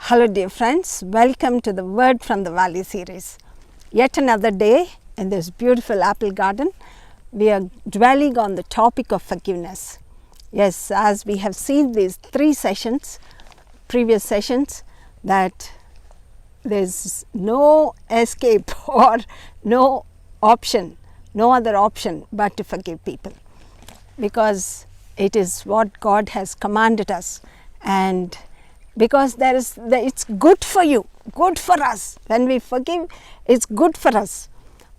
Hello dear friends, welcome to the Word from the Valley series. Yet another day in this beautiful apple garden, we are dwelling on the topic of forgiveness. Yes, as we have seen these previous sessions, that there is no escape or no other option but to forgive people, because it is what God has commanded us, and because it's good for you, good for us. When we forgive, it's good for us,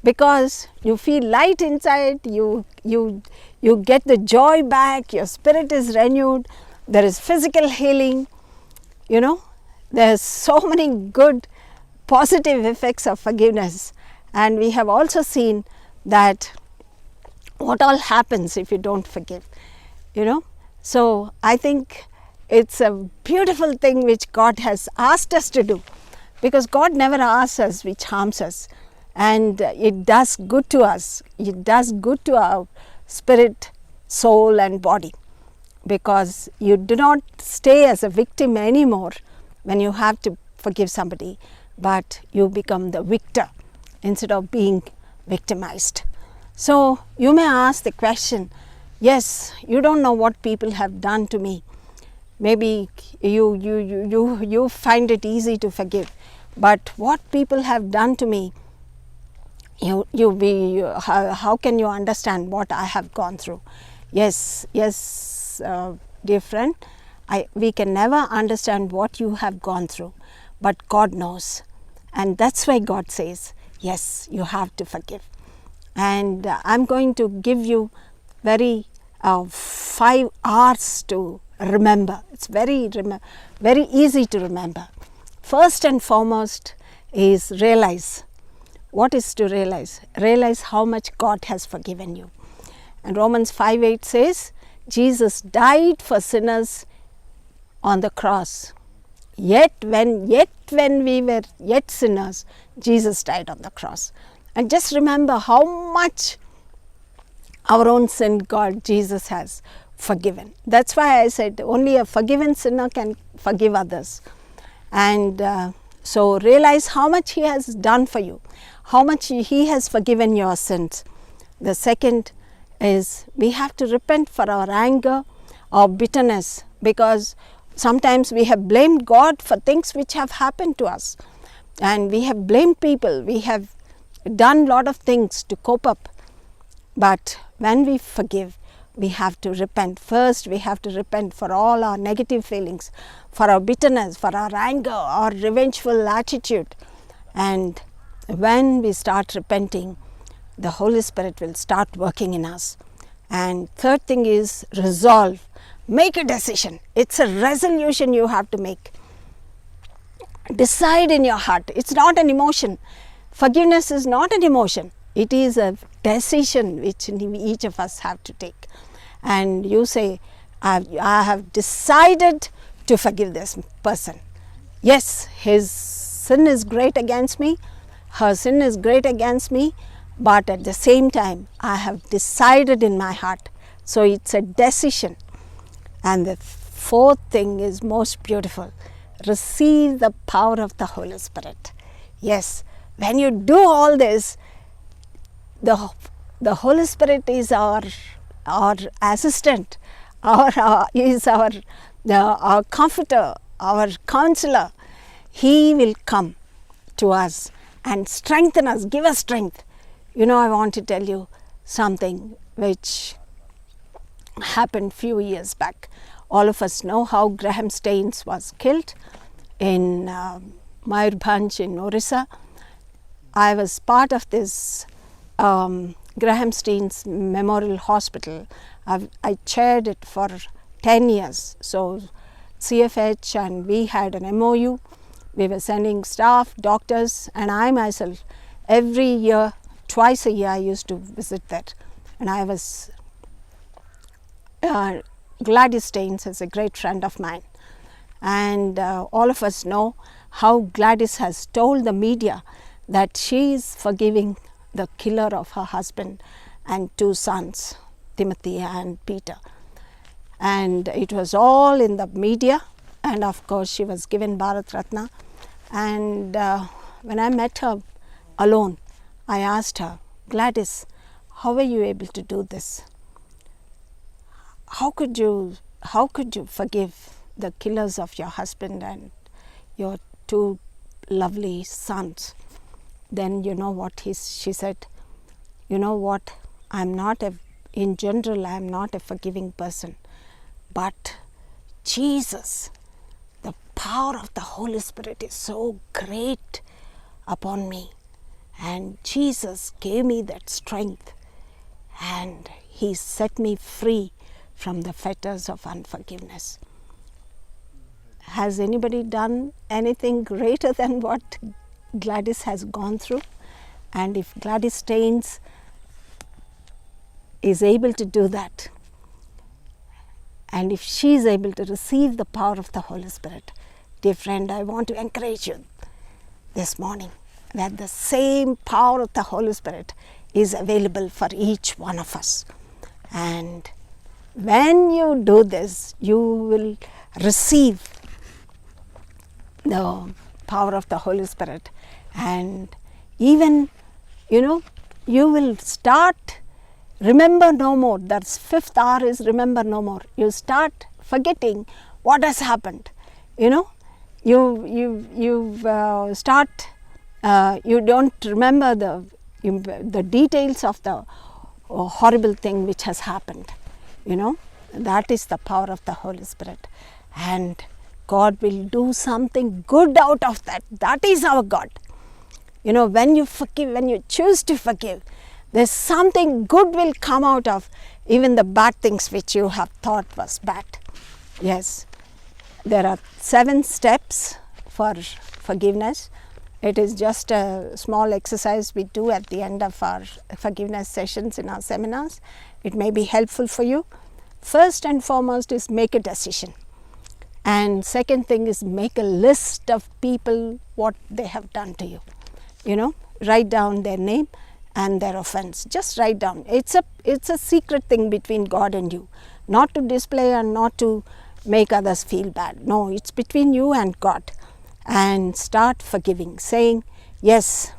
because you feel light inside, you get the joy back, your spirit is renewed, there is physical healing, there's so many good positive effects of forgiveness. And we have also seen that what all happens if you don't forgive, So I think it's a beautiful thing which God has asked us to do, because God never asks us which harms us, and it does good to us. It does good to our spirit, soul and body, because you do not stay as a victim anymore when you have to forgive somebody, but you become the victor instead of being victimized. So you may ask the question, yes, you don't know what people have done to me. Maybe you find it easy to forgive, but what people have done to me, how can you understand what I have gone through? Yes, dear friend, we can never understand what you have gone through, but God knows, and that's why God says, yes, you have to forgive. And I'm going to give you 5 R's to remember. It's very easy to remember. First and foremost is realize. What is to realize? Realize how much God has forgiven you. And Romans 5:8 says, Jesus died for sinners on the cross. Yet when we were yet sinners, Jesus died on the cross. And just remember how much our own sin Jesus has forgiven. That's why I said only a forgiven sinner can forgive others. And so realize how much He has done for you, how much He has forgiven your sins. The second is we have to repent for our anger or bitterness, because sometimes we have blamed God for things which have happened to us, and we have blamed people, we have done a lot of things to cope up. But when we forgive, we have to repent. First, we have to repent for all our negative feelings, for our bitterness, for our anger, our revengeful attitude. And when we start repenting, the Holy Spirit will start working in us. And third thing is resolve. Make a decision. It's a resolution you have to make. Decide in your heart. It's not an emotion. Forgiveness is not an emotion. It is a decision which each of us have to take. And you say, I have decided to forgive this person. Yes, his sin is great against me, her sin is great against me, but at the same time, I have decided in my heart. So it's a decision. And the fourth thing is most beautiful. Receive the power of the Holy Spirit. Yes, when you do all this, the Holy Spirit is our assistant, is our comforter, our counselor. He will come to us and strengthen us, give us strength. I want to tell you something which happened few years back. All of us know how Graham Staines was killed in Mayurbhanj in Orissa. I was part of this Graham Staines Memorial Hospital. I chaired it for 10 years. So CFH and we had an MOU. We were sending staff, doctors, and I myself, every year, twice a year, I used to visit that. And I was, Gladys Staines is a great friend of mine. And all of us know how Gladys has told the media that she is forgiving the killer of her husband and 2 sons, Timothy and Peter. And it was all in the media, And of course, she was given Bharat Ratna. And when I met her alone, I asked her, Gladys, how were you able to do this? How could you forgive the killers of your husband and your 2 lovely sons? Then you know what she said, you know what, in general I am not a forgiving person, but Jesus, the power of the Holy Spirit is so great upon me, and Jesus gave me that strength, and He set me free from the fetters of unforgiveness. Has anybody done anything greater than what Gladys has gone through? And if Gladys Staines is able to do that, and if she is able to receive the power of the Holy Spirit, dear friend, I want to encourage you this morning that the same power of the Holy Spirit is available for each one of us. And when you do this, you will receive the power of the Holy Spirit, and even, you will start remember no more. That's 5th hour is remember no more. You start forgetting what has happened. You start. You don't remember the details of the horrible thing which has happened. That is the power of the Holy Spirit, and God will do something good out of that. That is our God. When you forgive, when you choose to forgive, there's something good will come out of even the bad things which you have thought was bad. Yes, there are 7 steps for forgiveness. It is just a small exercise we do at the end of our forgiveness sessions in our seminars. It may be helpful for you. First and foremost is make a decision. And second thing is make a list of people what they have done to you. Write down their name and their offense. Just write down. It's a secret thing between God and you. Not to display and not to make others feel bad. No, it's between you and God. And start forgiving, saying, yes,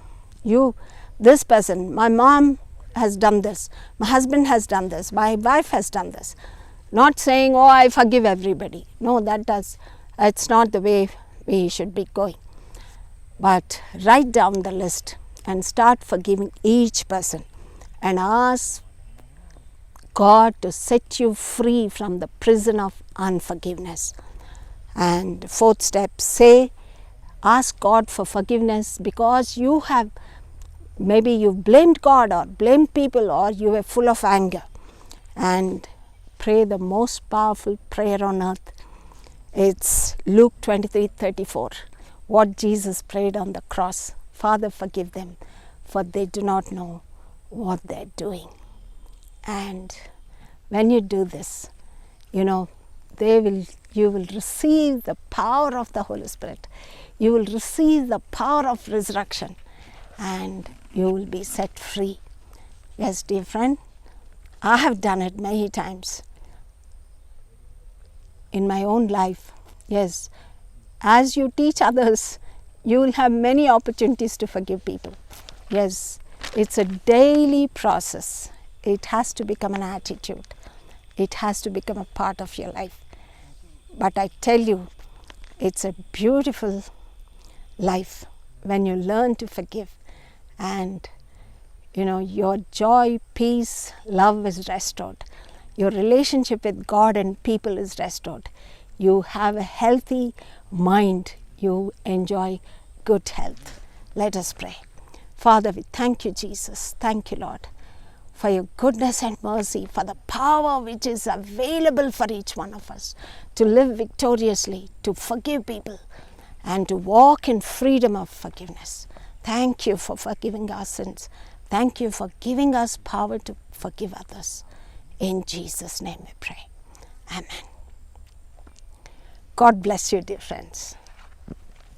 this person, my mom has done this, my husband has done this, my wife has done this. Not saying, oh, I forgive everybody. No, it's not the way we should be going. But write down the list and start forgiving each person and ask God to set you free from the prison of unforgiveness. And 4th step, ask God for forgiveness because maybe you've blamed God or blamed people or you were full of anger. And pray the most powerful prayer on earth. It's Luke 23:34. What Jesus prayed on the cross. Father, forgive them, for they do not know what they're doing. And when you do this, you will receive the power of the Holy Spirit. You will receive the power of resurrection, and you will be set free. Yes, dear friend, I have done it many times in my own life. Yes, as you teach others, you will have many opportunities to forgive people. Yes, it's a daily process. It has to become an attitude. It has to become a part of your life. But I tell you, it's a beautiful life when you learn to forgive, and your joy, peace, love is restored. Your relationship with God and people is restored. You have a healthy mind. You enjoy good health. Let us pray. Father, we thank you, Jesus. Thank you, Lord, for your goodness and mercy, for the power which is available for each one of us to live victoriously, to forgive people, and to walk in freedom of forgiveness. Thank you for forgiving our sins. Thank you for giving us power to forgive others. In Jesus' name we pray. Amen. God bless you, dear friends.